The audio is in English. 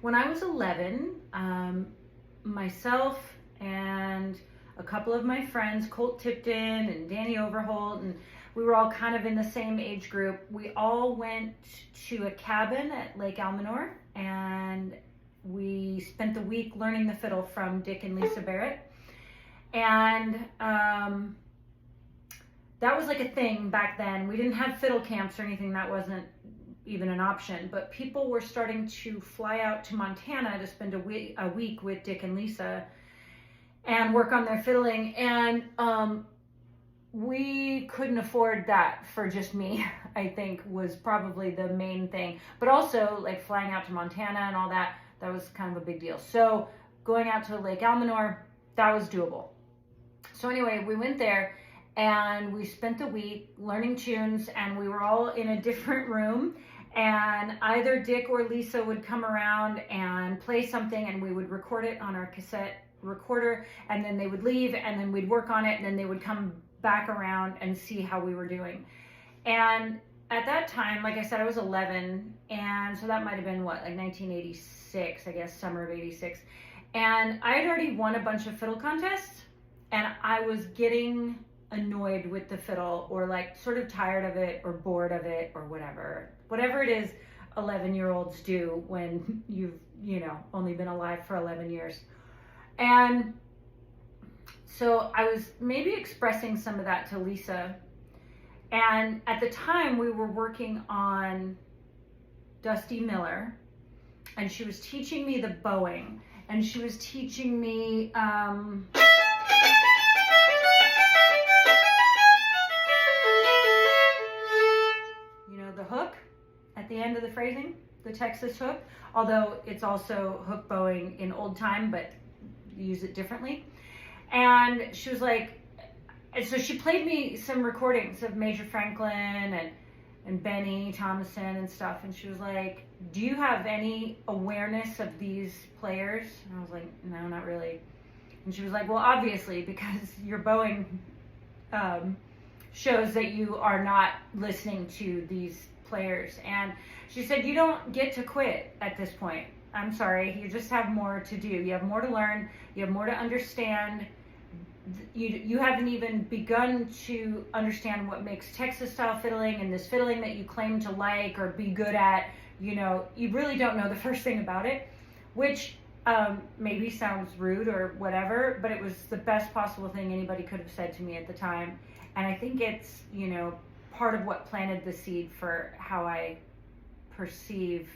When I was 11, myself and a couple of my friends, Colt Tipton and Danny Overholt, and we were all kind of in the same age group. We all went to a cabin at Lake Almanor, and we spent the week learning the fiddle from Dick and Lisa Barrett. And that was like a thing back then. We didn't have fiddle camps or anything. That wasn't even an option, but people were starting to fly out to Montana to spend a week with Dick and Lisa and work on their fiddling. And we couldn't afford that for just me, I think was probably the main thing. But also like flying out to Montana and all that, that was kind of a big deal. So going out to Lake Almanor, that was doable. So anyway, we went there and we spent the week learning tunes, and we were all in a different room, and either Dick or Lisa would come around and play something, and we would record it on our cassette recorder, and then they would leave, and then we'd work on it, and then they would come back around and see how we were doing. And at that time, like I said, I was 11, and so that might have been what, like 1986, I guess, summer of 86. And I had already won a bunch of fiddle contests, and I was getting annoyed with the fiddle, or like sort of tired of it or bored of it or whatever it is 11-year-olds do when you've only been alive for 11 years. And so I was maybe expressing some of that to Lisa, and at the time we were working on Dusty Miller, and she was teaching me the bowing, and she was teaching me the hook at the end of the phrasing, the Texas hook, although it's also hook bowing in old time, but use it differently. And she was like, and so she played me some recordings of Major Franklin and Benny Thomason and stuff, and she was like, do you have any awareness of these players? And I was like, no, not really. And she was like, well, obviously, because your bowing shows that you are not listening to these players. And she said, you don't get to quit at this point. I'm sorry, you just have more to do. You have more to learn, you have more to understand. You haven't even begun to understand what makes Texas style fiddling and this fiddling that you claim to like or be good at. You really don't know the first thing about it, which maybe sounds rude or whatever, but it was the best possible thing anybody could have said to me at the time. And I think it's, part of what planted the seed for how I perceive